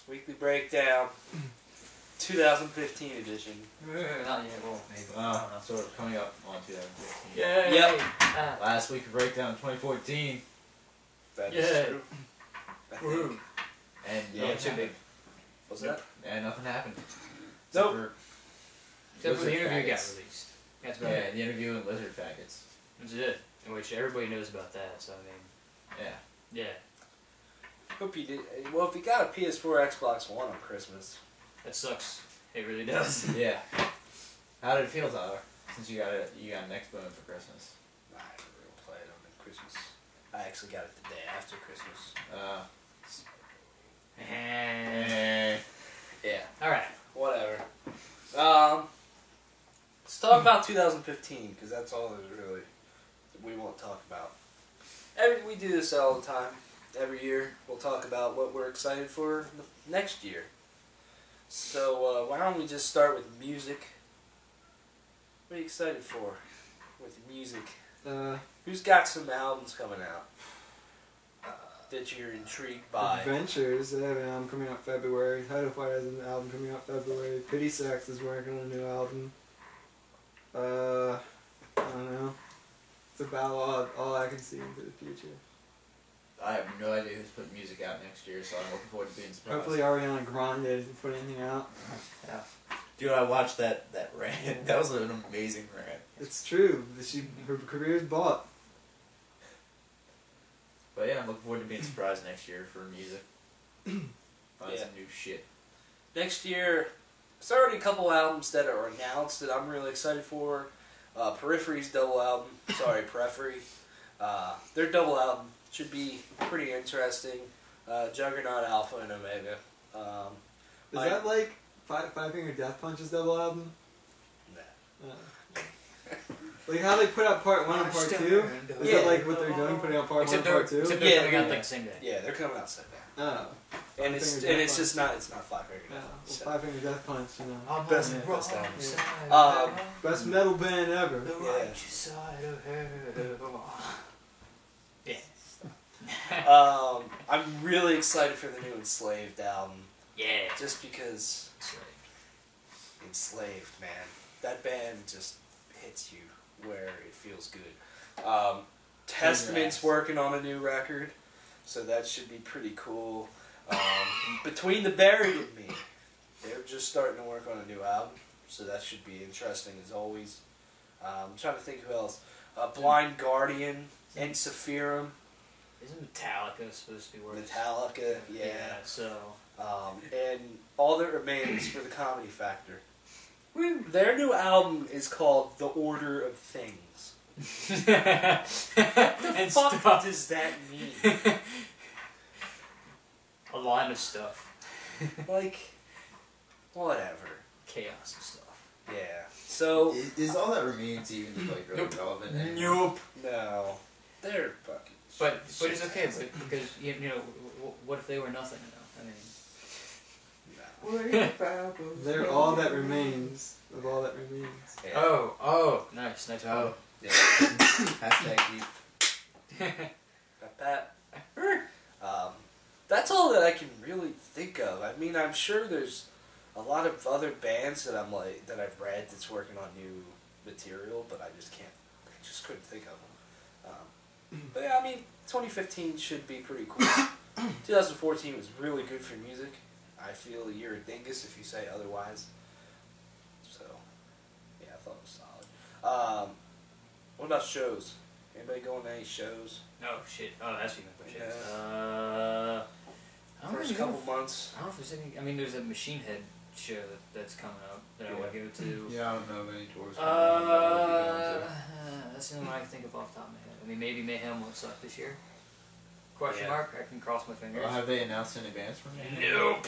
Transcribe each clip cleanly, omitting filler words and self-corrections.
Weekly Breakdown, 2015 edition. Not yet, well, maybe. So we're coming up on 2015. Yeah. Yep. Last week of Breakdown 2014. That Yeah. is true. I Woohoo. think. And Yeah, it should be. What's that? And nothing happened. Nope. Except for the Lizard interview got faggots. released. That's about Yeah, it. the interview with lizard faggots. That's it. In which everybody knows about that, so I mean, Yeah. yeah. Hope you did. Well, if you got a PS4 or Xbox One on Christmas, That sucks. It really does. Yeah. How did it feel, Tyler? Since you got an Xbone for Christmas. I never really played on Christmas. I actually got it the day after Christmas. And Yeah. alright. Whatever. Let's talk about 2015 because that's all there's really we won't talk about. We do this all the time. Every year we'll talk about what we're excited for the next year. So why don't we just start with music? What are you excited for with music? Who's got some albums coming out that you're intrigued by? Adventures, they have an album coming out February. Title Fight has an album coming out February. Pity Sex is working on a new album. I don't know. It's about all I can see into the future. I have no idea who's putting music out next year, so I'm looking forward to being surprised. Hopefully Ariana Grande doesn't put anything out. Yeah. Dude, I watched that rant. That was an amazing rant. It's true. Her career's bought. But yeah, I'm looking forward to being surprised next year for music. Find some new shit. Next year, there's already a couple albums that are announced that I'm really excited for. Periphery's double album. Sorry, Periphery. Their double album should be pretty interesting. Juggernaut, Alpha, and Omega. Is that like Five Finger Death Punch's double album? Nah. Like how they put out part 1 and part 2? Is that like what they're doing, putting out part 1 and part 2? Except they're coming out like the same day. Yeah, they're coming out Sunday. Oh. And it's just not. It's not Five Finger Yeah. Death Well, Punch. Five Finger Death Punch, you know. I'm Best- on the best wrong album. side. Best metal band ever. The Yeah. righteous side of hell. Yeah. I'm really excited for the new Enslaved album, Yeah. just because Enslaved, man, that band just hits you where it feels good. Testament's working on a new record, so that should be pretty cool. Between the Buried and Me, they're just starting to work on a new album, so that should be interesting as always. I'm trying to think who else. Blind Guardian, Ensiferum, Isn't Metallica supposed to be working? Metallica, yeah. So. And All That Remains for the Comedy Factor. Their new album is called The Order of Things. What the fuck does that mean? A lot of stuff. Like, whatever. Chaos and stuff. Yeah. So, Is all that remains even like really relevant anymore? Nope. no. They're fucking... But it's okay, because you know, what if they were nothing? You know, I mean. No. They're all that remains of all that remains. Yeah. Oh, nice. Oh, yeah. Hashtag deep. Got that. That's all that I can really think of. I mean, I'm sure there's a lot of other bands that I've read that's working on new material, but I just couldn't think of them. But yeah, I mean, 2015 should be pretty cool. 2014 was really good for music. I feel you're a dingus if you say otherwise. So, yeah, I thought it was solid. What about shows? Anybody going to any shows? Oh shit. Oh, that's even question. Yeah. I don't First really couple know. months. I don't know if there's any. I mean, there's a Machine Head show that's coming up that I want to go to. Yeah, I don't know of any tours. That's the only one I can think of off the top of my head. I mean, maybe Mayhem won't suck this year. Question Yeah. mark. I can cross my fingers. Have they announced in advance from you? Nope.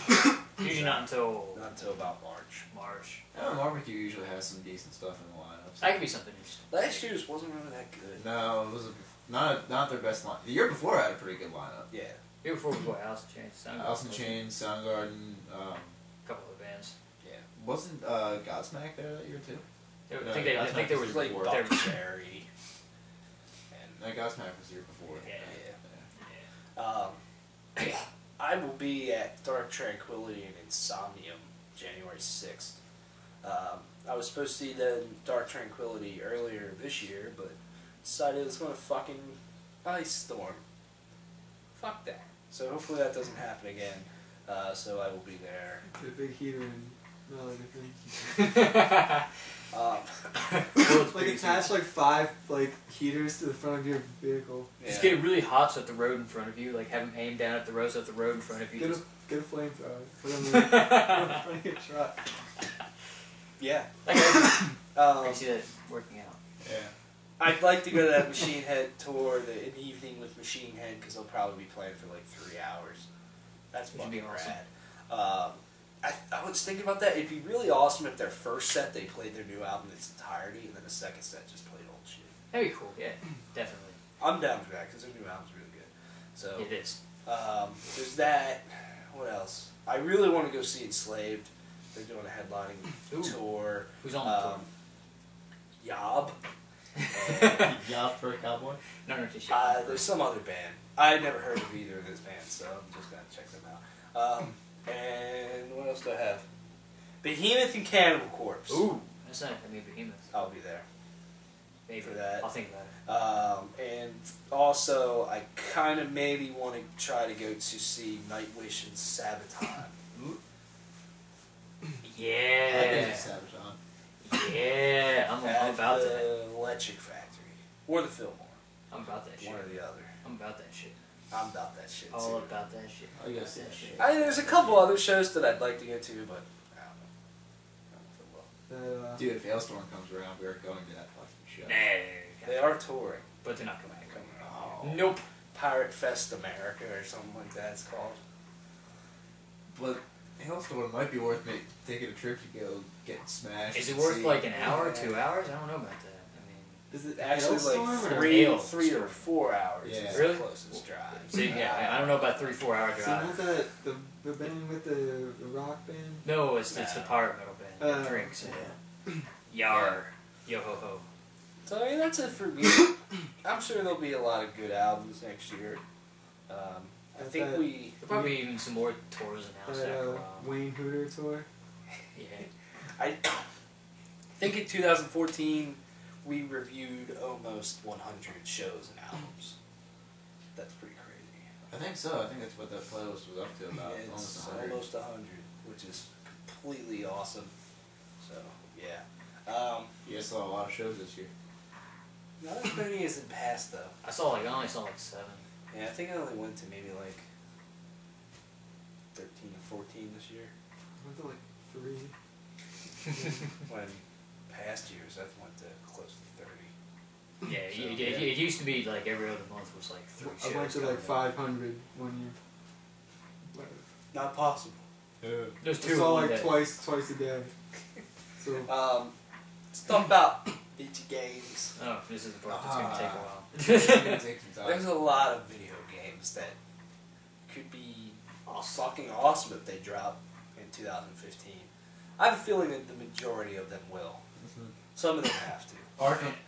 Usually not until Not until about March. March. Barbecue usually has some decent stuff in the lineup. That could be something interesting. Last year's wasn't really that good. No, it was not their best line. The year before had a pretty good lineup. Yeah. Year before was what? Alice in Chains. Soundgarden, Alice in wasn't it? Chains, Soundgarden. A couple of bands. Yeah. Wasn't Godsmack there that year too? I think Godsmack they was were the Like year they before. were- Cherry. And No, Godsmack was the year before. Yeah. yeah. I will be at Dark Tranquility and Insomnium January 6th. I was supposed to see the Dark Tranquility earlier this year, but decided it's going to fucking ice storm. Fuck that. So hopefully that doesn't happen again. So I will be there. Get a big heater and no other thing. Like attach like 5 like heaters to the front of your vehicle. Just get it really hot so at the road in front of you, like have them aimed down at the road so at the road in front of you. Get a flamethrower. Put it on the front of your truck. Yeah. I can see that working out. Yeah. I'd like to go to that Machine Head tour an evening with Machine Head because they'll probably be playing for like 3 hours. That's Which would be fucking awesome. rad. I was thinking about that. It'd be really awesome if their first set they played their new album in its entirety, and then the second set just played old shit. That'd be cool, yeah, definitely. I'm down for that because their new album's really good. So It is. there's that. What else? I really want to go see Enslaved. They're doing a headlining Ooh. tour. Who's on the tour? Yob. Yacht for a cowboy? No, just There's some other band. I'd never heard of either of those bands, so I'm just gonna check them out. And what else do I have? Behemoth and Cannibal Corpse. Ooh, that's not. I mean, Behemoth. I'll be there. Maybe For that. I'll think about it. And also, I kind of maybe want to try to go to see Nightwish and Sabaton. Yeah. Yeah, I'm at about the that. Electric Factory. Or the Fillmore. I'm about that shit. One or the other. I'm about that shit. I'm about that shit, All too. about that shit. I guess that that shit. There's a couple other shows that I'd like to go to, but I don't know. I don't know if I will. Dude, if Hailstorm comes around, we are going to that fucking show. Nah, They are touring. but they're not coming back. Oh. Nope. Pirate Fest America or something like that it's called. But Hailstorm might be worth taking a trip to go get smashed. Is it and worth see. like an hour, 2 hours? I don't know about that. I Is it Actually, Hailstorm like or- three Hailstorm. or 4 hours Yeah. is Really? the closest drive. mean, see, yeah, I don't know about 3-4 hour So drive. not that the band with the rock band? No, it's the pirate metal band. Oh. Drinks. Yeah. Yar. Yo ho ho. So I mean, that's it for me. I'm sure there'll be a lot of good albums next year. I think that- we... There'll probably even some more tours announced after a while. Wayne Hooter tour. Yeah. I think in 2014 we reviewed almost 100 shows and albums. That's pretty crazy. I think so. I think that's what that playlist was up to about. It's Almost 100. almost 100, which is completely awesome. So, yeah. You guys saw a lot of shows this year. Not as many as in past, though. I only saw like 7. Yeah, I think I only went to maybe like 13 or 14 this year. I went to like 3. When past years I went to close to 30. Yeah, So, it used to be like every other month was like 3 shows. I went to coming like up. 500 one year. Whatever. Not possible. There's I 2 saw in one like day. twice a day. So Let's talk about video games. Oh, this is the part that's gonna take a while. It's gonna take some There's time. a lot of video games that could be fucking awesome if they drop in 2015. I have a feeling that the majority of them will. Some of them have to.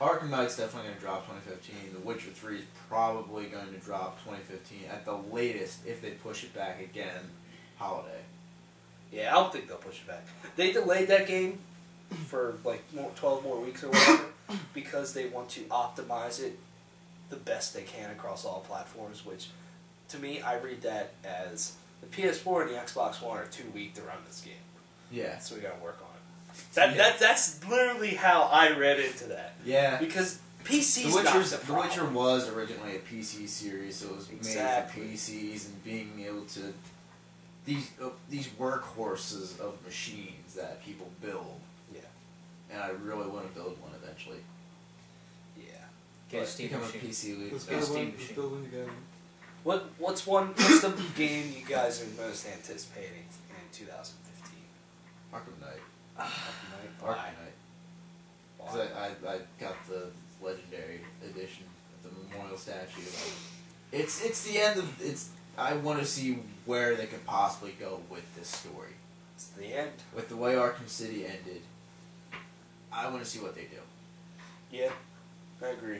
Arkham Knight's definitely going to drop 2015. The Witcher 3 is probably going to drop 2015 at the latest if they push it back again. Holiday. Yeah, I don't think they'll push it back. They delayed that game for like 12 more weeks or whatever because they want to optimize it the best they can across all platforms, which to me, I read that as the PS4 and the Xbox One are too weak to run this game. Yeah. So we gotta work on it. That's literally how I read into that. Yeah. Because PC's The not Witcher, the the Witcher problem. was originally a PC series, so it was Exactly. made for PCs and being able to these workhorses of machines that people build. Yeah. And I really want to build one eventually. Yeah. Get a But Steam become machine. a PC lead. let's Yeah, build Steam one. Let's machine. build one together. What's the game you guys are most anticipating in 2015? Arkham Knight. Why? Arkham Knight. Why? Because I got the legendary edition of the memorial statue. Like, it's the end of it's. I want to see where they can possibly go with this story. It's the end. With the way Arkham City ended, I want to see what they do. Yeah, I agree.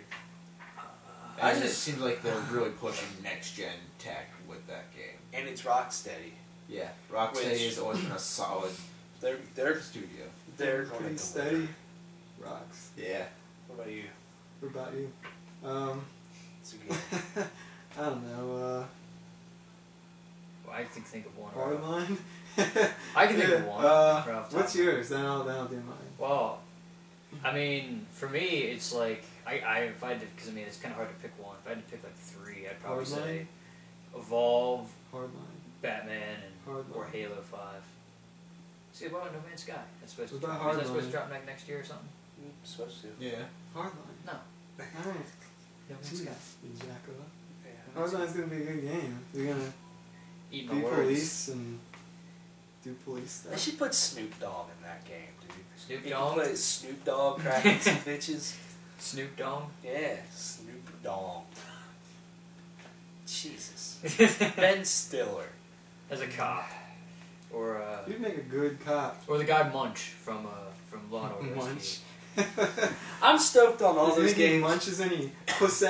I And it just- seems like they're really pushing next gen tech with that game. And it's Rocksteady. Yeah, Rocksteady Which- has always been a solid They're studio. going to pretty deliver. steady. Rocks. Yeah. What about you? What about you? It's a good. I don't know. Well, I can think of one. Hardline. I can think of one. right off the top What's of my head. yours? Then I'll do mine. Well, I mean, for me, it's like if I had to, because I mean, it's kind of hard to pick one. If I had to pick like three, I'd probably Hardline? say Evolve, Hardline. Batman, and Hardline. or Halo 5. See, what about No Man's Sky? That's supposed What to. about Is that supposed Hardline? to drop next year or something? Supposed to. Yeah. Hardline. No. Alright. No Man's Jeez, Sky. you jacko. Yeah. Hardline's gonna be a good game. You're gonna Eat my be words. police and do police They stuff. should put Snoop Dogg in that game, dude. Snoop You Dogg. can play Snoop Dogg cracking some bitches. Snoop Dogg. Yeah, Snoop Dogg. Jesus. Ben Stiller. As a cop, or You'd make a good cop. or the guy Munch from Law and Order. Munch. I'm stoked on all Does he those make any games. munches any pussy?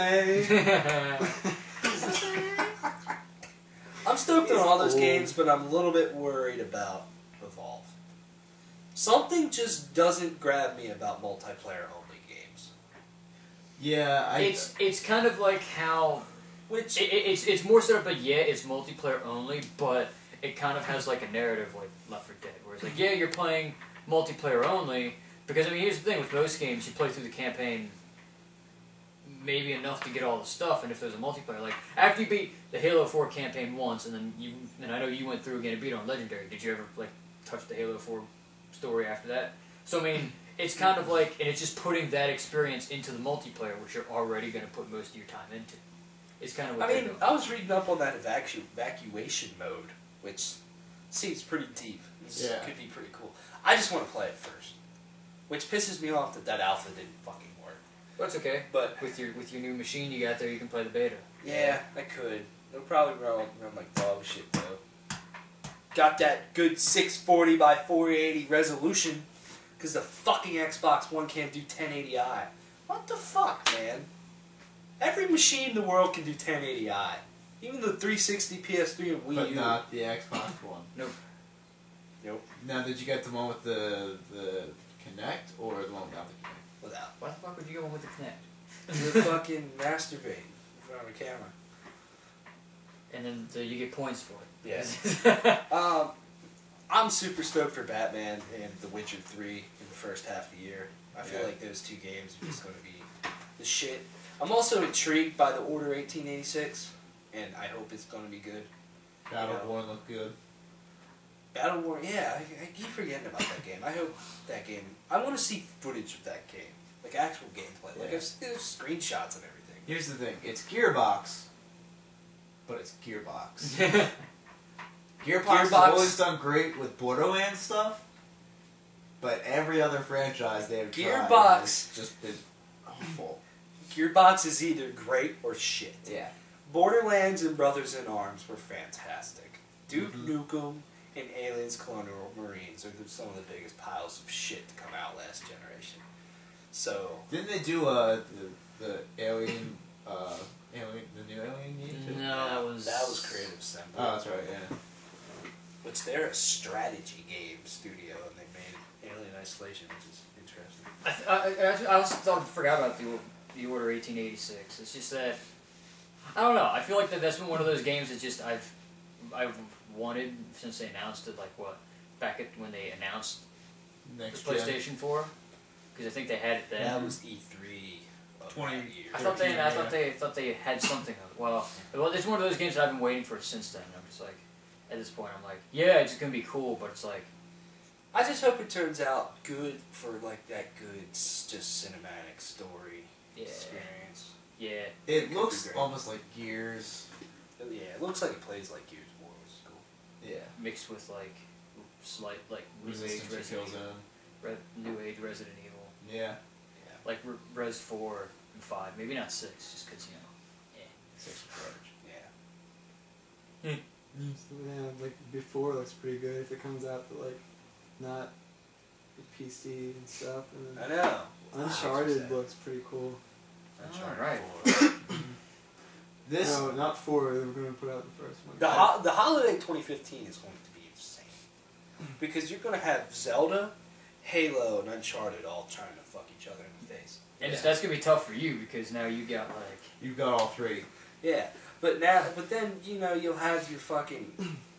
I'm stoked on He's all those old. games, but I'm a little bit worried about Evolve. Something just doesn't grab me about multiplayer only games. Yeah, it's kind of like how Which it's more set up, but yeah, it's multiplayer only, but it kind of has like a narrative like Left 4 Dead, where it's like, yeah, you're playing multiplayer only, because I mean, here's the thing, with most games, you play through the campaign maybe enough to get all the stuff, and if there's a multiplayer, like, after you beat the Halo 4 campaign once, and then I know you went through again and beat it on Legendary, did you ever, like, touch the Halo 4 story after that? So, I mean, it's kind of like, and it's just putting that experience into the multiplayer, which you're already going to put most of your time into. It's kind of what I they're mean, doing. I was reading up on that evacuation mode, which seems pretty deep. This Yeah. could be pretty cool. I just want to play it first, which pisses me off that alpha didn't fucking work. That's okay. But With your new machine you got there, you can play the beta. yeah, I could. It'll probably run like dog shit though. Got that good 640 by 480 resolution, because the fucking Xbox One can't do 1080i. What the fuck, man? Every machine in the world can do 1080i. Even the 360, PS3, and Wii but U. not the Xbox One. Nope. Nope. Now, did you get the one with the Kinect or the one without the Kinect? Without. Why the fuck would you go with the Kinect? You fucking masturbate in front of a camera. And then you get points for it. Yeah. I'm super stoked for Batman and The Witcher 3 in the first half of the year. I feel Yeah. like those two games are just going to be the shit. I'm also intrigued by the Order 1886, and I hope it's going to be good. Battleborn looked good. Battle War, yeah, I keep forgetting about that game. I hope that game. I want to see footage of that game, like actual gameplay. Like Yeah. there's screenshots and everything. Here's the thing: it's Gearbox, but it's Gearbox. Gearbox has Gearbox- always done great with Borderlands stuff, but every other franchise they have tried Gearbox- has just been awful. Gearbox is either great or shit. Yeah. Borderlands and Brothers in Arms were fantastic. Duke Mhm. Nukem and Aliens Colonial Marines are some of the biggest piles of shit to come out last generation. So, Didn't they do the Alien the new Alien game too? No, that was Creative Assembly. Oh, that's right. Yeah. Which they're a strategy game studio, and they made Alien Isolation, which is interesting. I also forgot about the Order 1886. It's just that I don't know. I feel like that's been one of those games that just I've wanted since they announced it. Like what back at when they announced Next the gen. PlayStation 4, because I think they had it then. That was E3 of 20 that year. I thought they had something of it. Well, it's one of those games that I've been waiting for since then. I'm just like, at this point, I'm like, yeah, it's gonna be cool, but it's like, I just hope it turns out good for like that good just cinematic story yeah, experience. yeah. It could looks be great. almost like Gears. Yeah, it looks like it plays like Gears of War, which is cool. Yeah. Mixed with like slight like new age Resistance to Resident Killzone. New age Resident Evil, Yeah. like Res 4 and 5, maybe not 6, just because yeah. 6 approach. Yeah. Yeah, like before looks pretty good if it comes out to like not the PC and stuff. And I then know. Uncharted looks pretty cool. Uncharted right. 4. This No, not 4. They were going to put out the first one. The holiday 2015 is going to be insane because you're going to have Zelda, Halo, and Uncharted all trying to fuck each other in the face. And that's gonna be tough for you because now you got like you've got all three. Yeah, but then you'll have your fucking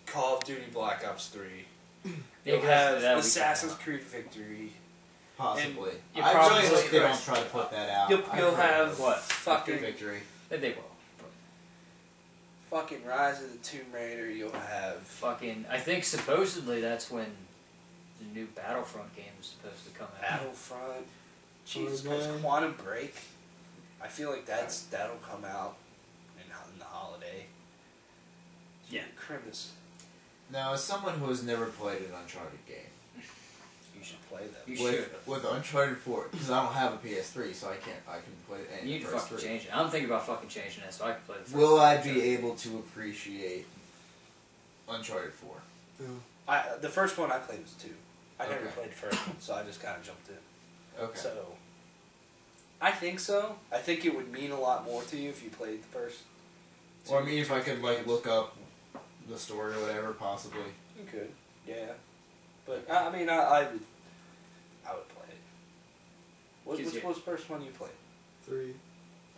Call of Duty Black Ops 3. You'll have that'll be Assassin's fun. Creed Victory. Possibly. you I probably- really hope they don't try to put that out. You'll have what? fucking Victory. They will. But fucking Rise of the Tomb Raider. You'll have fucking, I think supposedly that's when the new Battlefront game is supposed to come out. Battlefront. Jesus man. Christ, Quantum Break. I feel like that'll come out in the holiday. Yeah. Crimbus. Now, as someone who has never played an Uncharted game, You should play that. You should. with Uncharted 4, because I don't have a PS3, so I can play any You of need the to first fucking three. change it. I'm thinking about fucking changing it so I can play the first Will I Uncharted. be able to appreciate Uncharted 4? Yeah. The first one I played was 2. I never Okay. played the first one, so I just kind of jumped in. Okay. So, I think so. I think it would mean a lot more to you if you played the first. Or I mean, if I could look up the story or whatever, possibly. You could, yeah. But I mean, I would play it. Which was the first one you played? 3.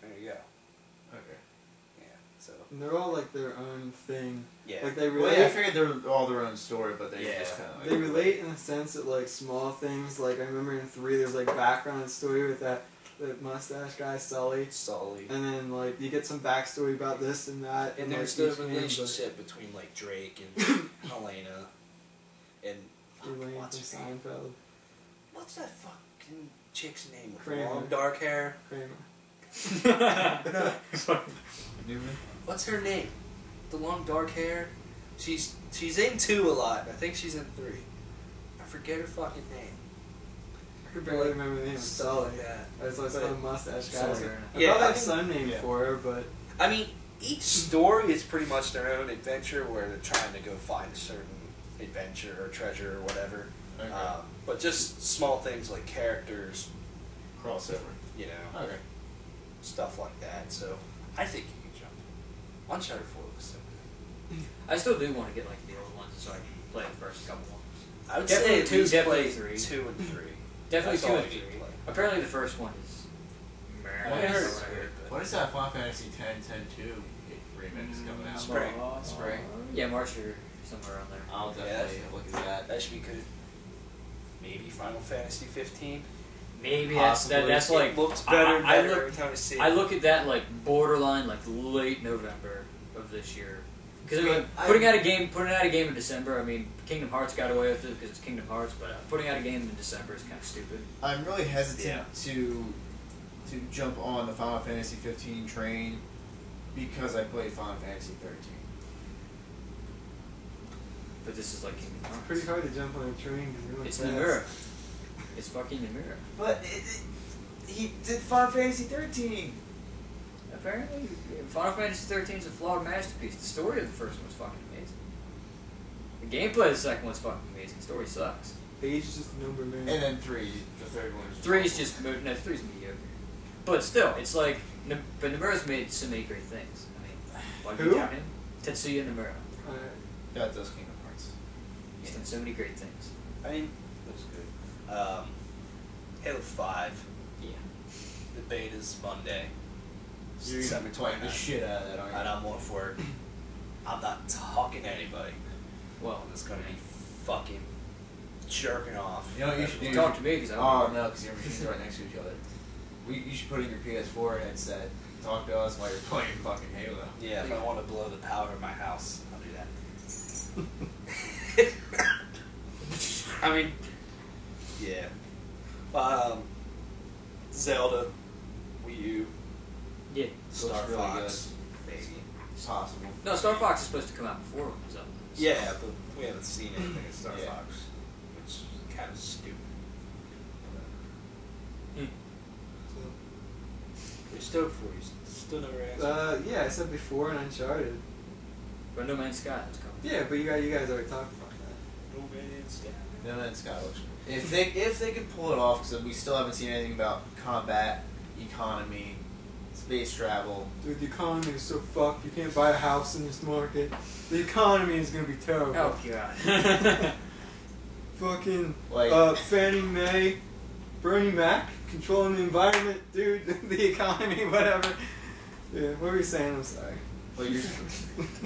There you go. Okay. Yeah. So. And they're all like their own thing. Yeah. Like they Well, relate. yeah, I figured they're all their own story, but they Yeah. just kind of They relate in the sense that like small things. Like I remember in 3, there's like background story with that mustache guy Sully, Sully. and then like you get some backstory about this and that. And like, there's the each game, but- relationship between like Drake and Helena, and Elaine from what's her name? Seinfeld. What's that fucking chick's name with Kramer. long dark hair? Kramer. Newman? What's her name? The long dark hair. She's in 2 a lot. I think she's in 3. I forget her fucking name. I could barely remember the name of Stuff Sully. like that. I just saw the mustache guy. Sully. I Yeah, thought I that mean- some name yeah. for her, but I mean, each story is pretty much their own adventure where they're trying to go find a certain adventure or treasure or whatever. Okay. But just small things like characters, Crossover. you know, Okay. stuff like that. So I think you can jump. Uncharted 4 was so good. I still do want to get like the old ones so I can play the first couple ones. I would Definitely say at 2, least definitely play 3. 2 and 3. Definitely That's 2 all and you 3. need to play. Apparently the first one is meh. I heard it's Whatever. good, but What is that Final Fantasy X 10-2 remix coming out? Spring. Spring. Yeah, March or somewhere around there. I'll definitely look at that. that should be good. Maybe Final Fantasy 15. Maybe Possibly. that's It like looks better and I better look- every time I see it. I look at that like borderline like late November of this year. Because I mean, But putting out a game in December. I mean, Kingdom Hearts got away with it because it's Kingdom Hearts, but putting out a game in December is kind of stupid. I'm really hesitant Yeah. to jump on the Final Fantasy 15 train because I played Final Fantasy 13. But this is like Kingdom Hearts. it's pretty hard to jump on a train. 'cause you're really It's fast. Nomura. It's fucking Nomura. But he did Final Fantasy 13. Apparently, Final Fantasy 13 is a flawed masterpiece. The story of the first one was fucking amazing. The gameplay of the second one's fucking amazing. The story sucks. Age is just a number, man. And then 3, the third one is 3's just three's mediocre. But still, it's like, but Nomura's made so many great things. I mean, why do you Who? doubt him? Tetsuya Nomura. That does Kingdom Hearts. He's done so many great things. I mean, looks good. Halo 5. Yeah. The beta's Monday. You're December playing the 29th. shit out of that, aren't you? And I'm all for it. I'm not talking to anybody. Well, I'm just gonna be fucking jerking off. You know what you should do? talk to me because I Oh don't know. no, because your machines are right next to each other. You should put in your PS4 headset. Talk to us while you're playing fucking Halo. Yeah, if I want to blow the power in my house, I'll do that. I mean, yeah. Zelda, Wii U, Yeah. Star Looks really Fox, maybe. It's possible. No, Star Fox is supposed to come out before Zelda. Yeah, but we haven't seen anything of Star Yeah. Fox, which is kind of stupid. You're stoked for you. Still never answered. Yeah, I said before in Uncharted. But No Man's Sky is coming. Yeah, but you guys already talked about that. No Man's Sky. No Man's Sky looks cool. If they could pull it off, because we still haven't seen anything about combat, economy, space travel. Dude, the economy is so fucked. You can't buy a house in this market. The economy is gonna be terrible. Oh god. Fucking Like, Fannie Mae, Bernie Mac, controlling the environment, dude. The economy, whatever. Yeah, what were you saying? I'm sorry. well, you're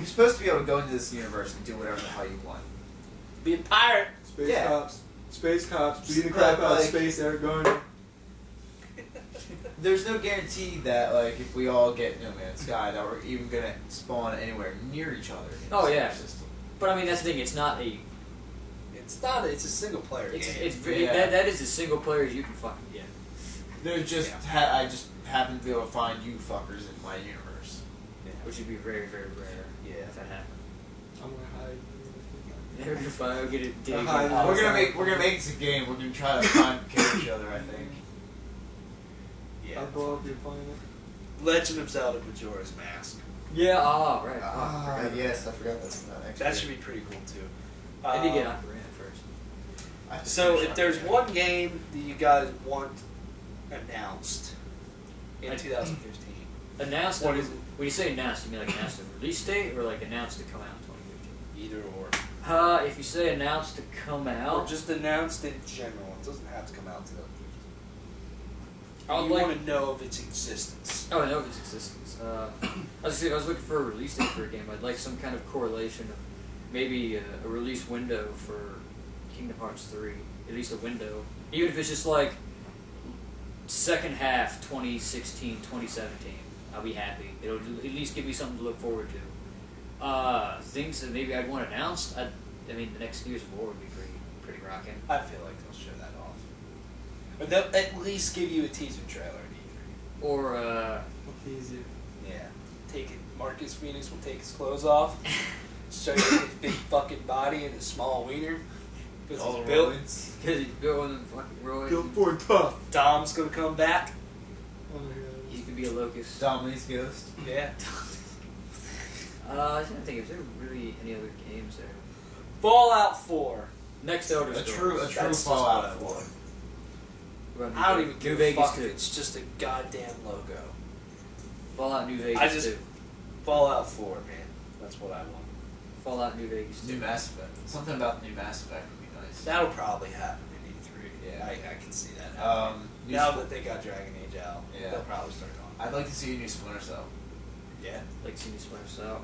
supposed to be able to go into this universe and do whatever the hell you want. Be a pirate. Space cops, beating the crap out of space, Eric Garner. There's no guarantee that, like, if we all get No Man's Sky, that we're even gonna spawn anywhere near each other. In Oh, the yeah. solar system. But I mean, that's the thing. It's not a. It's not. It's a single player game. That is as single player as you can fucking get. There's just I just happen to be able to find you fuckers in my universe. Yeah. Which would be very, very rare. Yeah. If that happened. I'm gonna hide. Never if I get it dig. hide. We're gonna make this a game. We're gonna try to find kill each other. I think. Yeah. I'll blow up your planet. Legend of Zelda Majora's Mask. Yeah. Oh, right. Yes, I forgot that's not next. That should be pretty cool too. I did get Ocarina first. I have to So finish if there's Ocarina. one game that you guys want announced in I- 2015, Announced. What is it? When you say announced, you mean like announced a release date or like announced to come out in 2015? either or, If you say announced to come or out, just announced in general, it doesn't have to come out to them. I would You like. want to know of its existence. Oh, I know of its existence. I was looking for a release date for a game. I'd like some kind of correlation of maybe a release window for Kingdom Hearts 3. At least a window. Even if it's just like second half 2016, 2017. I'll be happy. It'll at least give me something to look forward to. Things that maybe I'd want announced. I mean, the next Gears of War would be pretty rocking. I feel like they'll show that off, or they'll at least give you a teaser trailer at E3. Or What's easier? Yeah, take it. Marcus Phoenix will take his clothes off, show you his big fucking body and his small wiener. Because all he's the built. roids. because he's going and fucking roids. Go for it, tough. Dom's gonna come back. Oh my god. He could be a locust. Dominic's Ghost. Yeah. I was trying to think, is there really any other games there? Fallout 4. Next Elder A Scrolls. true That's just Fallout what I 4. want. What about I don't New even New give a Vegas fuck 2. if it's just a goddamn logo. Fallout New Vegas I just- 2. Fallout 4, man. That's what I want. Fallout New Vegas 2. New Mass Effect. Something about the new Mass Effect would be nice. That'll probably happen in E3. Yeah. I can see that happening. New Now Spl- that they got Dragon Age out, Yeah. they'll probably start on. I'd like to see a new Splinter Cell. Yeah. Like CD Splinter Cell.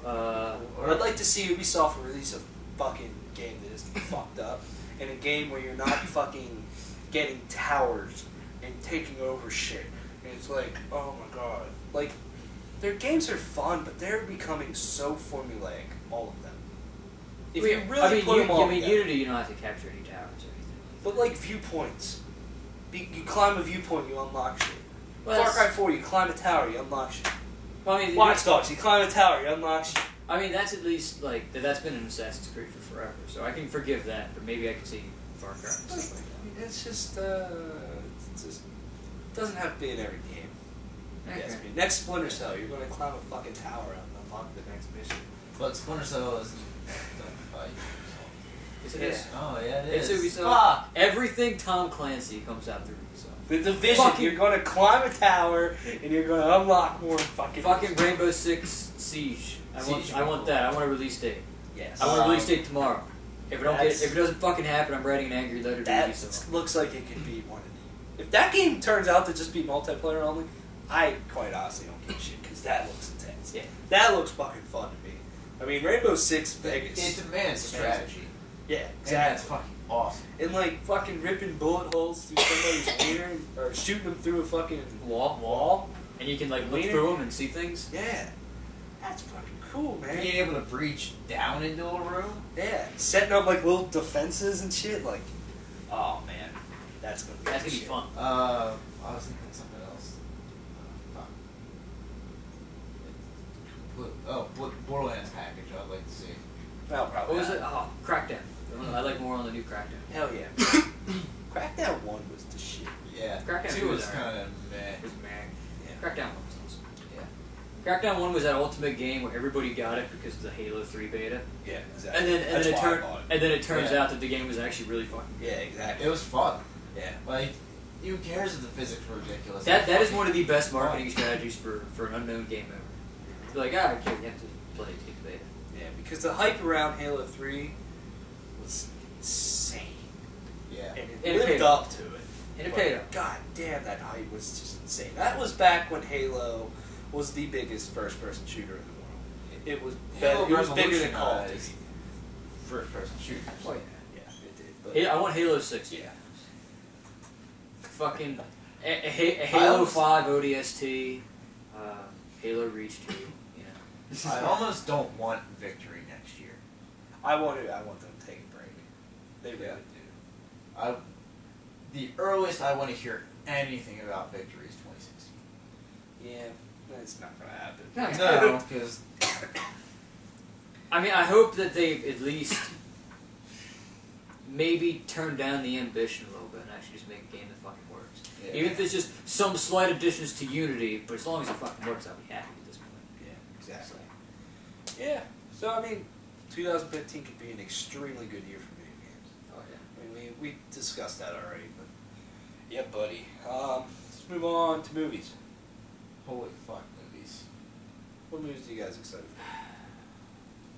Or I'd like to see Ubisoft release a fucking game that isn't fucked up, and a game where you're not fucking getting towers and taking over shit. And it's like, oh my god. Like, their games are fun, but they're becoming so formulaic, all of them. If you really I mean, put them all together. Unity, you don't have to capture any towers or anything. But like viewpoints. You climb a viewpoint, you unlock shit. Well, Far Cry 4, you climb a tower, you unlock shit. Well, I mean, Watch Dogs, you climb a tower, you unlock shit. I mean, that's at least like that's been in Assassin's Creed for forever, so I can forgive that. But maybe I can see Far Cry and stuff like I mean, it's just doesn't have to be in every game. that. Yes, I mean, next Splinter Cell, you're gonna climb a fucking tower and unlock the next mission. But Splinter Cell isn't done by Ubisoft. Yes, it Yeah. is. Oh, yeah, it It's is. Ubisoft. Fuck! Everything Tom Clancy comes out through Ubisoft. The Division, Fucking- you're gonna climb a tower and you're gonna unlock more fucking. Fucking Rainbow Six Siege. I Siege want would be that. I want a release date. Yes. I want a release date tomorrow. If That's- it doesn't fucking happen, I'm writing an angry letter to That Ubisoft. looks like it could be one of the. If that game turns out to just be multiplayer only, I quite honestly don't give a shit because that looks intense. Yeah. That looks fucking fun to me. I mean, Rainbow Six Vegas. It demands strategy. Yeah, And that's exactly. fucking awesome. And like fucking ripping bullet holes through somebody's wiener or shooting them through a fucking wall. And you can like look Wiener? through them and see things. Yeah, that's fucking cool, man. Being able to breach down into a room. Yeah, setting up like little defenses and shit. Like, oh man, that's gonna be That's gonna be shit. fun. I was thinking something else. Fuck. Borderlands package I'd like to see. That'll probably. What was it? happen. Oh, Crackdown. I like more on the new Crackdown. Hell yeah. Crackdown 1 was the shit. Yeah. Crackdown 2 2 was was kind of meh. It was mad. Yeah. Crackdown 1 was awesome. Yeah. Crackdown 1 was that ultimate game where everybody got it because of the Halo 3 beta. Yeah, exactly. And then That's why I bought it. it turns out that the game was actually really fucking good. Yeah, exactly. It was fun. Yeah. Like, Who cares if the physics were ridiculous? That is one of the best marketing strategies for an unknown game ever. Be like, I can't you have to play it to get the beta. Yeah, because the hype around Halo 3 was insane. Yeah. And it And it lived paid up to it. And it But paid off. God damn, that hype was just insane. That was back when Halo was the biggest first-person shooter in the world. It was Halo it was bigger than Call of revolutionized Duty. first-person shooters. Oh yeah. Yeah, it did. But I want Halo 6. yeah. Fucking Halo almost- 5 ODST, Halo Reach 2. You know. I almost don't want Victory next year. I want them to take a break. They really Yeah. do. The earliest I want to hear anything about Victory is 2016. Yeah, that's not gonna happen. No. No, because I mean, I hope that they at least maybe turn down the ambition a little bit and actually just make a game that fucking works. yeah. Even if it's just some slight additions to Unity, but as long as it fucking works, I'll be happy at this point. Yeah, exactly. Yeah, so I mean, 2015 could be an extremely good year for video games. Oh yeah. I mean, we discussed that already, but yeah, buddy. Let's move on to movies. Holy fuck, movies. What movies are you guys excited for?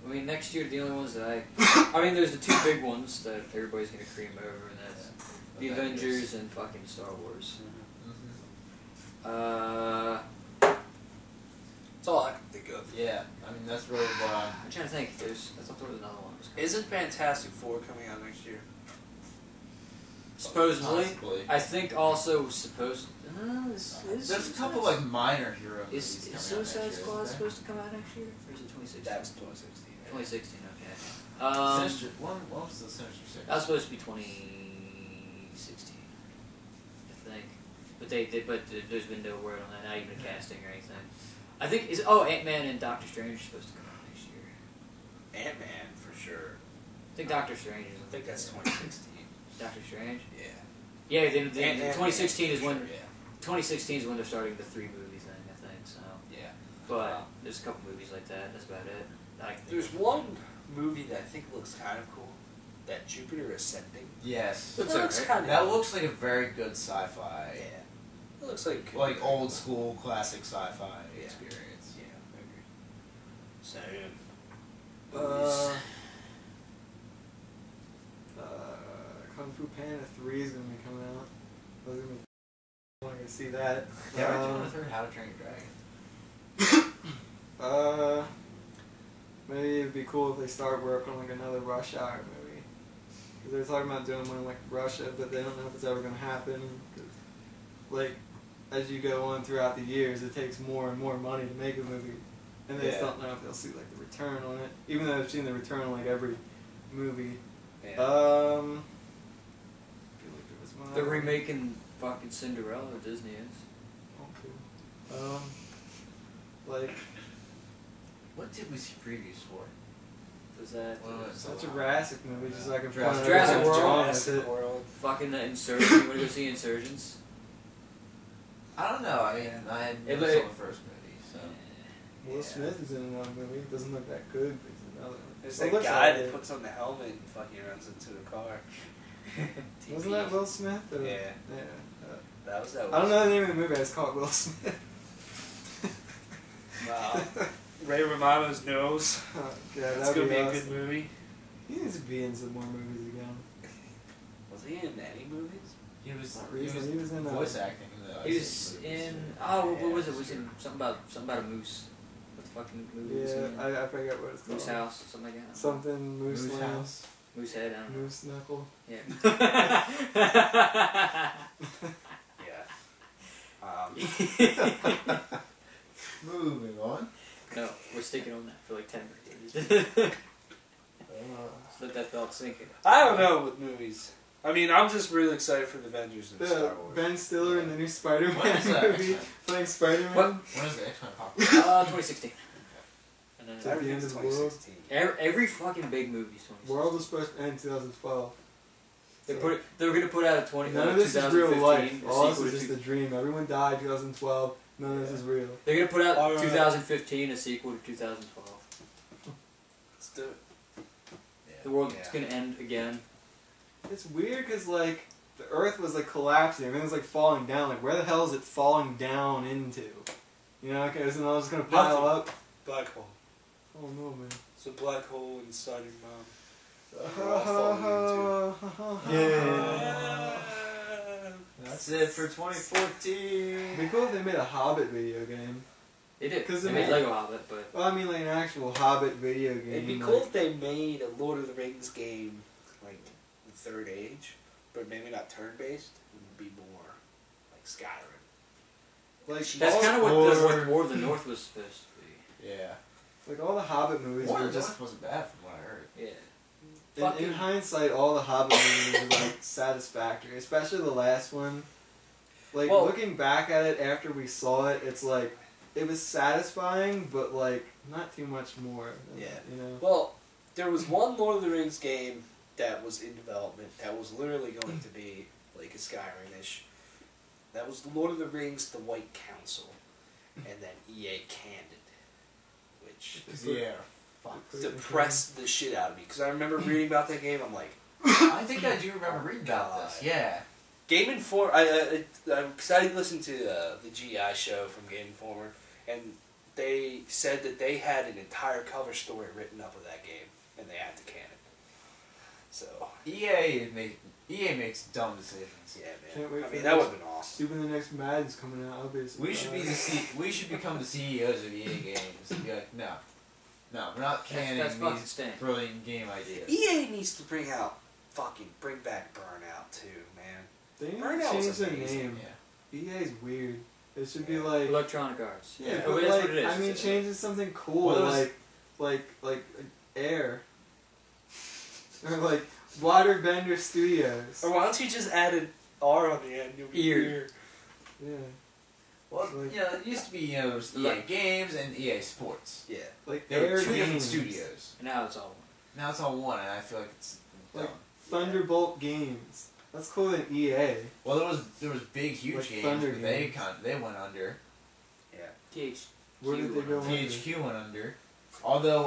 I mean, next year the only ones that I mean, there's the two big ones that everybody's gonna cream over, and that's the Avengers and fucking Star Wars. That's all I can think of. Yeah, I mean that's really what I'm trying to think. I thought there was another one. that was coming. Isn't Fantastic Four coming out next year? Supposedly, Possibly. I think also supposed. There's a couple like minor hero movies Is coming out Suicide next year, Squad isn't supposed to come out next year, or is it 2016? That's 2016. 2016. Okay. there? Sinister. When was the Sinister Six? That was supposed to be 2016, I think. But there's been no word on that, not even a casting or anything. I think Ant-Man and Doctor Strange are supposed to come out next year. Ant-Man for sure. I think Doctor Strange is. I think that's 2016. Doctor Strange. Yeah. Yeah, then Ant-Man 2016 is for when sure, yeah. 2016 is when they're starting the 3 movie thing, I think. So, Yeah. but there's a couple movies like that. That's about it. that I can think There's of. one movie that I think looks kind of cool. That Jupiter Ascending. Yes. Looks That looks alright. kind of. That looks like a very good sci-fi. Yeah. It looks like Like old school classic sci-fi Yeah. experience. Yeah, I agree. So. Kung Fu Panda 3 is gonna be coming out. I was gonna want to see that. Yeah, we're doing a third How to Train Your Dragon. Maybe it'd be cool if they start work on like another Rush Hour movie. Because they're talking about doing one in like Russia, but they don't know if it's ever gonna happen. 'Cause, like, as you go on throughout the years, it takes more and more money to make a movie, and they just Yeah. don't know if they'll see like the return on it. Even though I've seen the return on like every movie. Yeah. I feel like there was one They're other- remaking fucking Cinderella. Disney is. Oh, cool. Like, What did we see previews for? Does that Well, it's a Jurassic movie, just like a Jurassic World. Jurassic World. fucking the Insurgents? You wanna go see Insurgents? I don't know. I mean, Yeah. I It never look- saw the first movie, so. Will Yeah. Smith is in another movie. It doesn't look that good, but he's in another one. There's It that looks guy alright. that puts on the helmet and fucking runs into the car. Wasn't that Will Smith? Or, Yeah. Yeah. That was that. I don't know the name of the movie. I just call it Will Smith. Wow. Ray Romano's nose. Yeah, That's that'd gonna be be a awesome. good movie. He needs to be in some more movies again. Was he in any movies? He was, Not he recently. He was in voice acting in the He was in. Oh, what was it? Was sure. in something about a moose. What the fucking movie was he Yeah, in? I forget what it's called. Moose House, something like that. Something Moose, Moose Land, House. Moose Head. I don't know. Moose Knuckle. Yeah. Yeah. Moving on. No, we're sticking on that for like 10 minutes. Just let that thought sink in. I don't know with movies. I mean, I'm just really excited for the Avengers and Star Wars. Ben Stiller in the new Spider-Man When is that? movie, playing Spider-Man. What? When is the X-Men pop? 2016. And then It's at the end of the world. 2016. every fucking big movie is 2016. World was supposed to end 2012. They were gonna put out a 20. None of this is real 2015, life. a All this sequel is to just a dream. Everyone died 2012. None of this is real. They're gonna put out Alright. 2015, a sequel to 2012. Let's do it. The world's gonna end again. It's weird because, like, the Earth was like collapsing. Everything was like falling down. Like, where the hell is it falling down into? You know, okay, so now it's gonna pile Nothing. up. Black hole. Oh no, man. It's a black hole inside your mom. We're all falling into. Yeah. That's it for 2014. It'd be cool if they made a Hobbit video game. They did. 'Cause They it made made- Lego Hobbit, but Well, I mean, like an actual Hobbit video game. It'd be like- cool if they made a Lord of the Rings game, like the Third Age, but maybe not turn-based. It would be more like Skyrim. Like, that's all- kind of what or- War of the North was supposed to be. Yeah. Like, all the Hobbit movies War were of the just... North wasn't bad from what I heard. Yeah. In Fucking- hindsight, all the Hobbit movies were like satisfactory, especially the last one. Like, Well- looking back at it after we saw it, it's like it was satisfying, but like not too much more. Yeah. You know. Well, there was one Lord of the Rings game that was in development that was literally going to be like a Skyrim-ish. That was Lord of the Rings: The White Council, and then EA canned it, which Yeah. Fuck. depressed the shit out of me because I remember reading about that game. I'm like, I think I do remember reading about God. this. Yeah. Game Informer. Because I listened to the GI show from Game Informer, and they said that they had an entire cover story written up of that game, and they had to can it. So EA makes dumb decisions. yeah, man. Can't wait I for mean, the that would next- have been awesome. Stupid, the next Madden's coming out. I'll be We should be we should become the CEOs of EA games and be like, no, we're not canning That's fucking these staying. brilliant game ideas. EA needs to bring back Burnout too, man. They need Burnout to was change their amazing. name. Yeah. EA's weird. It should be Yeah. like Electronic Arts. yeah, Oh, but that's like what it is. I mean, It's- change it to something cool, Well, it was- like Air or like Waterbender Studios. Or why don't you just add an R on the end? You'll be Ear. weird. Yeah, Well, Like- it used to be EA Like- Games and EA Sports. Yeah. like They were Air two different Games. studios. Now it's all one. Now it's all one, and I feel like it's Like- dumb. Thunderbolt Games. That's cooler than EA. Well, there was big, huge Like games, Thunder but Games. they went under. Yeah. THQ. Where did they go under? THQ went under. Although,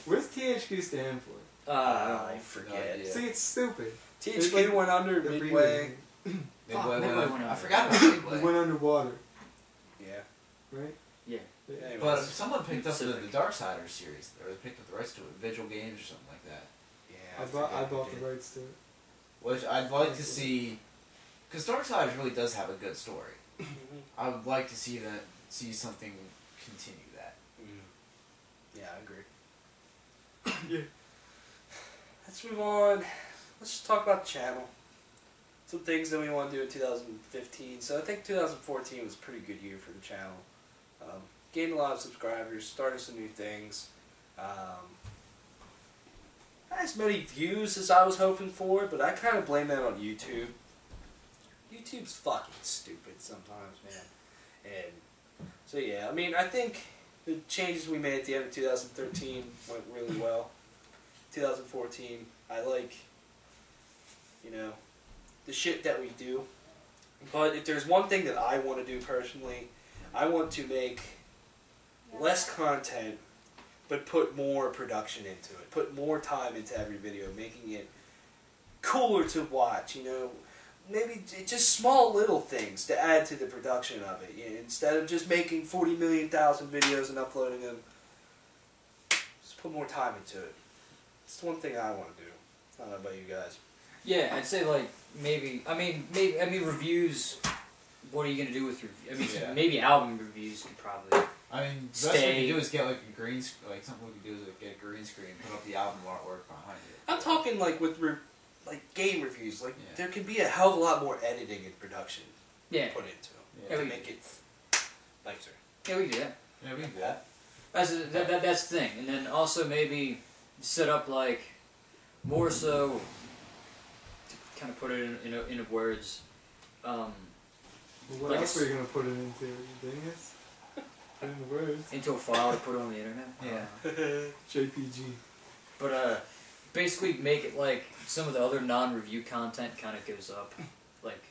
Where's THQ stand for? I no forget. idea. See, it's stupid. THQ It's like went under The midway. breathing. Midway Fuck, went Midway under. went I under. forgot about It Midway. went underwater, Yeah. right? Yeah. Anyways. But someone picked up the Pacific. Darksiders series, or they picked up the rights to it, Vigil Games or something like that. yeah, I forget bought who the did. rights to it. Which I'd like to see, because Darksiders really does have a good story. Mhm. I would like to see something continue that. Yeah, I agree. Yeah. Let's move on. Let's just talk about the channel. Some things that we want to do in 2015. So I think 2014 was a pretty good year for the channel. Gained a lot of subscribers, started some new things. Not as many views as I was hoping for, but I kind of blame that on YouTube. YouTube's fucking stupid sometimes, man. And so yeah, I mean, I think the changes we made at the end of 2013 went really well. 2014, I like, the shit that we do. But if there's one thing that I want to do personally, I want to make less content, but put more production into it. Put more time into every video, making it cooler to watch, Maybe just small little things to add to the production of it. Instead of just making 40 million videos and uploading them, just put more time into it. It's the one thing I want to do. I don't know about you guys. Yeah, I'd say like maybe reviews. What are you gonna do with reviews? Yeah. Maybe album reviews could probably. I mean, the best Stay. we can do is get like a green, something we can do is get a green screen, put up the album artwork behind it. I'm talking like with game reviews. Like Yeah. there can be a hell of a lot more editing and production Yeah. put into them Yeah. to we- make it nicer. Yeah, we can do that. Yeah, we can do that. That's the thing, and then also maybe set up like more so to kind of put it in words. What Like else a are you gonna put it into? Dingus? Put in the words. Into a file to put on the internet. Yeah. JPG. But basically make it like some of the other non-review content kind of goes up, like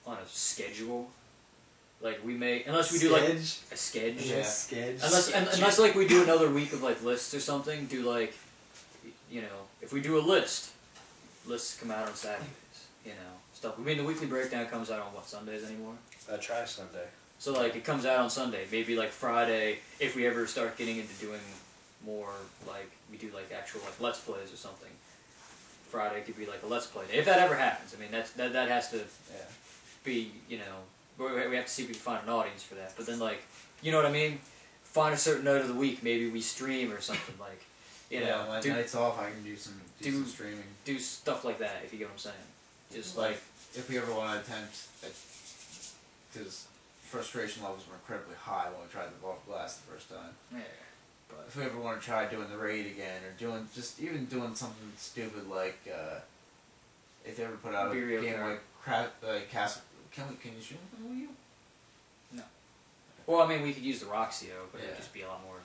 on a schedule. Like we may, unless we do like Sketch? a sketch. Yeah. Sketch. Unless like we do another week of like lists or something. Do like, if we do a lists come out on Saturdays. stuff. I mean, the weekly breakdown comes out on what, Sundays anymore? Try Sunday. So like it comes out on Sunday. Maybe like Friday, if we ever start getting into doing more like we do like actual like Let's Plays or something. Friday could be like a Let's Play day. If that ever happens, I mean that has to be, we have to see if we can find an audience for that. But then like, you know what I mean? Find a certain night of the week, maybe we stream or something like, my nights off, I can do some streaming. Do stuff like that, if you get what I'm saying. Just Like, if we ever want to attempt, because frustration levels were incredibly high when we tried the Vault Blast the first time. yeah. But if we ever want to try doing the raid again, or doing something stupid like, if they ever put out a Vireo game Card. like Castle, can you stream from Wii U? No. Well, I mean, we could use the Roxio, but it would Yeah. just be a lot more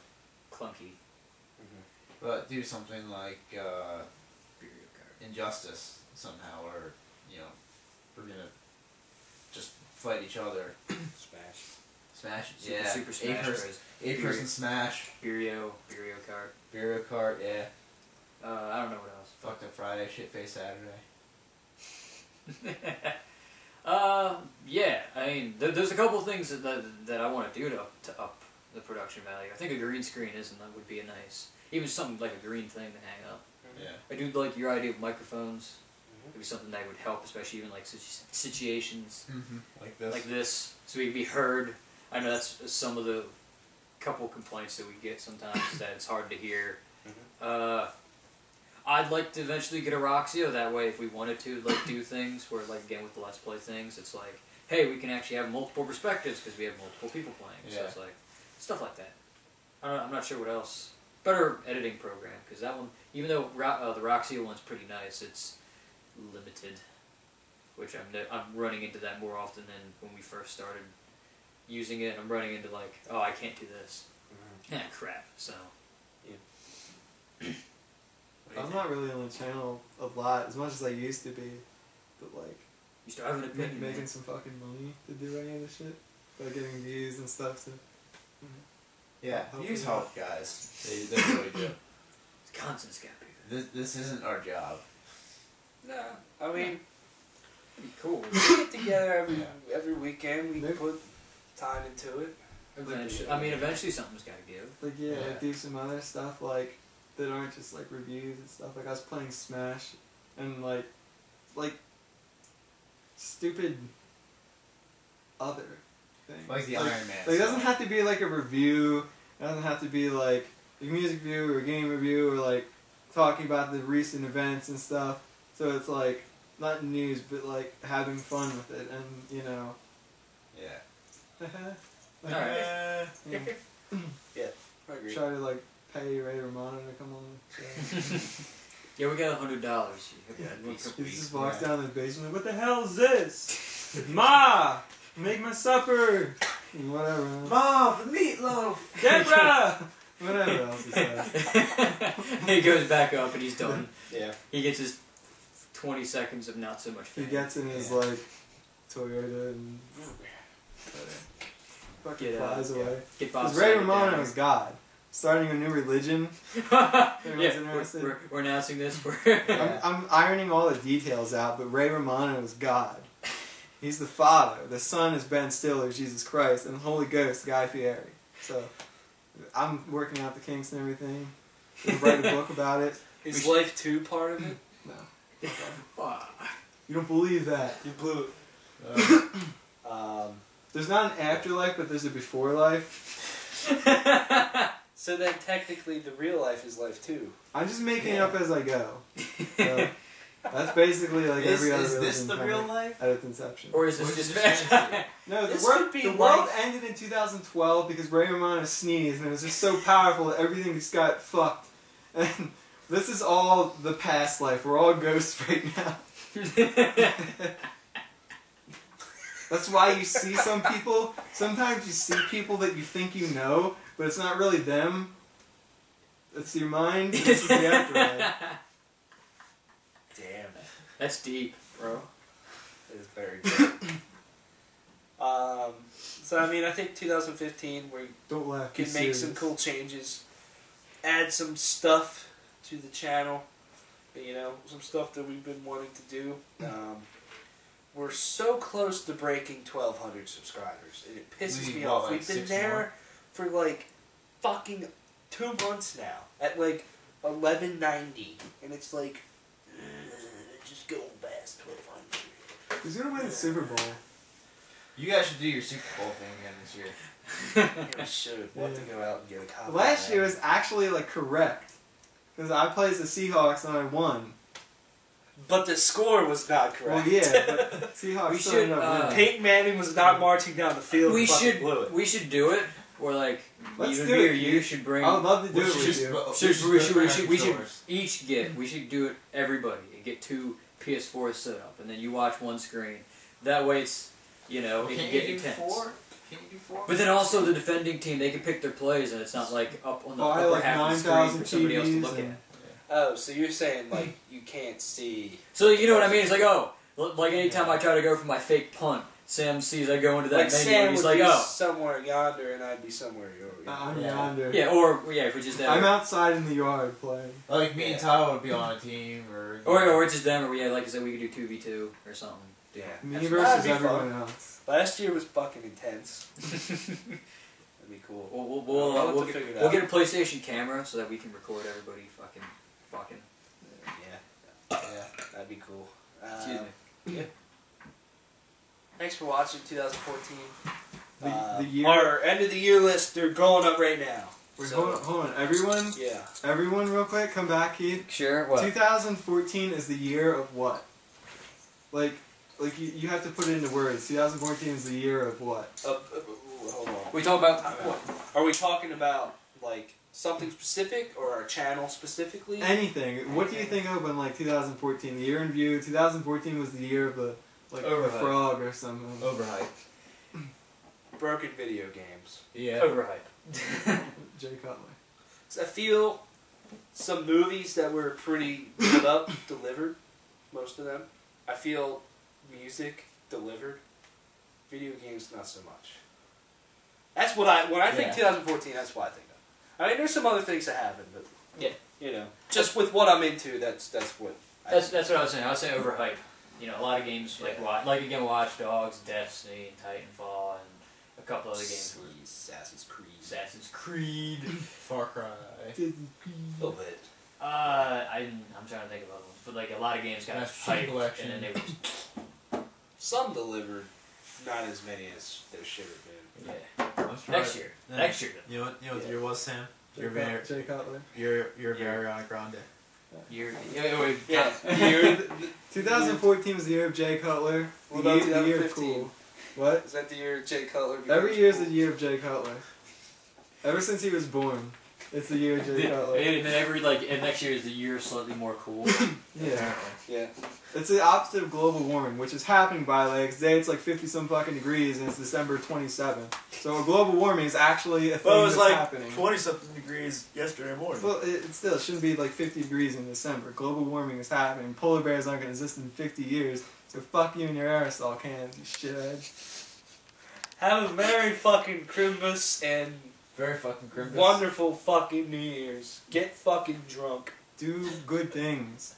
clunky. But do something like Vireo Card. Injustice somehow, or we're gonna just fight each other. Smash. Super Smash Bros. 8-person Smash. Vireo Card. Vireo Kart, yeah. I don't know what else. Fucked up Friday, shitface Saturday. Yeah, I mean, there's a couple things that I want to do to up the production value. I think a green screen would be a nice, even something like a green thing to hang up. Yeah. I do like your idea of microphones. It'd be something that would help, especially even like situations Like this. like this, so we can be heard. I know that's some of the couple complaints that we get sometimes that it's hard to hear. I'd like to eventually get a Roxio, that way if we wanted to like do things where like again with the Let's Play things, it's like, hey, we can actually have multiple perspectives because we have multiple people playing. So it's like stuff like that. I'm not sure what else. Better editing program, because that one, even though the Roxio one's pretty nice, it's limited, which I'm running into that more often than when we first started using it. I'm running into like, oh, I can't do this. Crap. So. I'm not really on the channel a lot, as much as I used to be, but like, You still have an opinion, making man. some fucking money to do any of this shit, by getting views and stuff. So Yeah, Hopefully views not. help, guys. They really do. It's constant scapula. This isn't our job. No, I mean, That'd be cool. we get together every weekend. We put time into it. Eventually something's got to give. like yeah, Yeah. do some other stuff like that aren't just like reviews and stuff. Like I was playing Smash, and like stupid other things. Like the Iron Man Like it doesn't stuff. have to be like a review. It doesn't have to be like a music review or a game review or like talking about the recent events and stuff. So it's like not news, but like having fun with it, and Yeah. like, Alright. yeah, I agree. try to like pay Ray Romano to come on the show. Yeah, we got $100. He just walks down the basement. What the hell is this? Ma, make my supper. And whatever. Mom, the meatloaf! Deborah. Whatever else he says. He goes back up and he's done. Yeah. He gets his 20 seconds of not so much He fame. gets in his like Toyota and fucking Get, flies away. Get Bob Because Ray Saget Romano down is God. Starting a new religion. yeah, interested? we're announcing this. I'm ironing all the details out, but Ray Romano is God. He's the Father. The Son is Ben Stiller, Jesus Christ, and the Holy Ghost, Guy Fieri. So I'm working out the kinks and everything. Gonna write a book about it. Is Life 2 part of it? No. Wow. You don't believe that. You blew it. There's not an afterlife, but there's a before life. So then technically the real life is Life 2. I'm just making it up as I go. So that's basically like every other Is this religion the kind real of life? at its inception. Or is Or this is just this fantasy? No, This the world, could be the world life. ended in 2012 because Ray Romano sneezed, and it was just so powerful that everything just got fucked. And this is all the past life. We're all ghosts right now. That's why you see some people. Sometimes you see people that you think you know, but it's not really them. It's your mind. This is the afterlife. Damn. That's deep, bro. It is very good. So I mean, I think 2015 we Don't laugh. be can make some serious. cool changes, add some stuff to the channel. You know, some stuff that we've been wanting to do. we're so close to breaking 1,200 subscribers, and it pisses We me need, off. what, like We've been 6 there more? for like fucking 2 months now at like 1190, and it's like just go past 1,200. Who's gonna win the Super Bowl? You guys should do your Super Bowl thing again this year. We should want to go out and get a copy. Last of year that. was actually like correct because I played the Seahawks and I won. But the score was not correct. Well, yeah, but Seahawks We still should, ended up winning. Peyton Manning was not marching down the field. We and fucking should blew it. we should do it. Or like Let's either do me it, or you Keith. should bring. I would love to do We it should with just- you. we should controllers. each get. We should do it everybody and get 2 PS4s set up, and then you watch one screen. That way, it's it can Can't get you do intense. 4? Can't you do 4? But then also the defending team, they can pick their plays, and it's not like up on the Buy, upper like, half of the screen 9,000 for somebody else to TVs look and- at. Oh, so you're saying like you can't see? So you know what I mean? It's like like anytime I try to go for my fake punt, Sam sees I go into that Like menu, Sam and he's would like, be oh, somewhere yonder, and I'd be somewhere over. I'm Yeah. yonder. yeah, or if we just I'm outside in the yard playing. Like me and Tyler would be on a team, or or it's just them, or like I said, we could do 2v2 or something. Yeah. Me That'd versus be everyone fun. else. Last year was fucking intense. That'd be cool. We'll We'll figure it we'll out. get a PlayStation camera so that we can record everybody fucking. Yeah, that'd be cool. Excuse me. Thanks for watching 2014. The year. Our end of the year list, they're going up right now. Wait, So, hold on. Everyone, yeah. real quick, come back, Keith. Sure. What? 2014 is the year of what? Like you have to put it into words. 2014 is the year of what? Hold on. We talk about what? Are we talking about like something specific or our channel specifically? Anything. What do you think of when like 2014? The year in view. 2014 was the year of the Overhyped. frog or something. overhyped. Broken video games. Yeah. Overhyped. Jay Cutler. So I feel some movies that were pretty built up delivered, most of them. I feel music delivered. Video games not so much. That's what when I think Yeah. 2014. That's what I think of. I mean, there's some other things that happened, but Yeah. just with what I'm into, that's what. That's what I was saying. I was saying overhyped. A lot of games like Watch Dogs, Destiny, Titanfall, and a couple other games. Assassin's Creed. Assassin's Creed. Far Cry. A little bit. I'm trying to think of other ones, but like a lot of games got Master Chief hyped, Collection. and then they were Some delivered, not as many as there should have been. yeah. I'm surprised. Next year. Yeah. Next year. You know what the year was, Sam? Jay You're very, Jay Cutler. you're Ariana Grande. Year. Yeah. Year, 2014 was the year of Jay Cutler. What The about year of 2015? cool. What? Is that the year Jay Cutler? Every becomes year is cool? the year of Jay Cutler. Ever since he was born, it's the year of Jay Cutler. And then and next year is the year slightly more cool. Yeah. Yeah. It's the opposite of global warming, which is happening by like today it's like 50 some fucking degrees and it's December 27th. So global warming is actually a thing Well, it was that's like happening. 20-something degrees yesterday morning. Well, it still shouldn't be like 50 degrees in December. Global warming is happening. Polar bears aren't going to exist in 50 years. So fuck you and your aerosol cans, you shithead. Have a very fucking Christmas and Very fucking crimpus. wonderful fucking New Year's. Get fucking drunk. Do good things.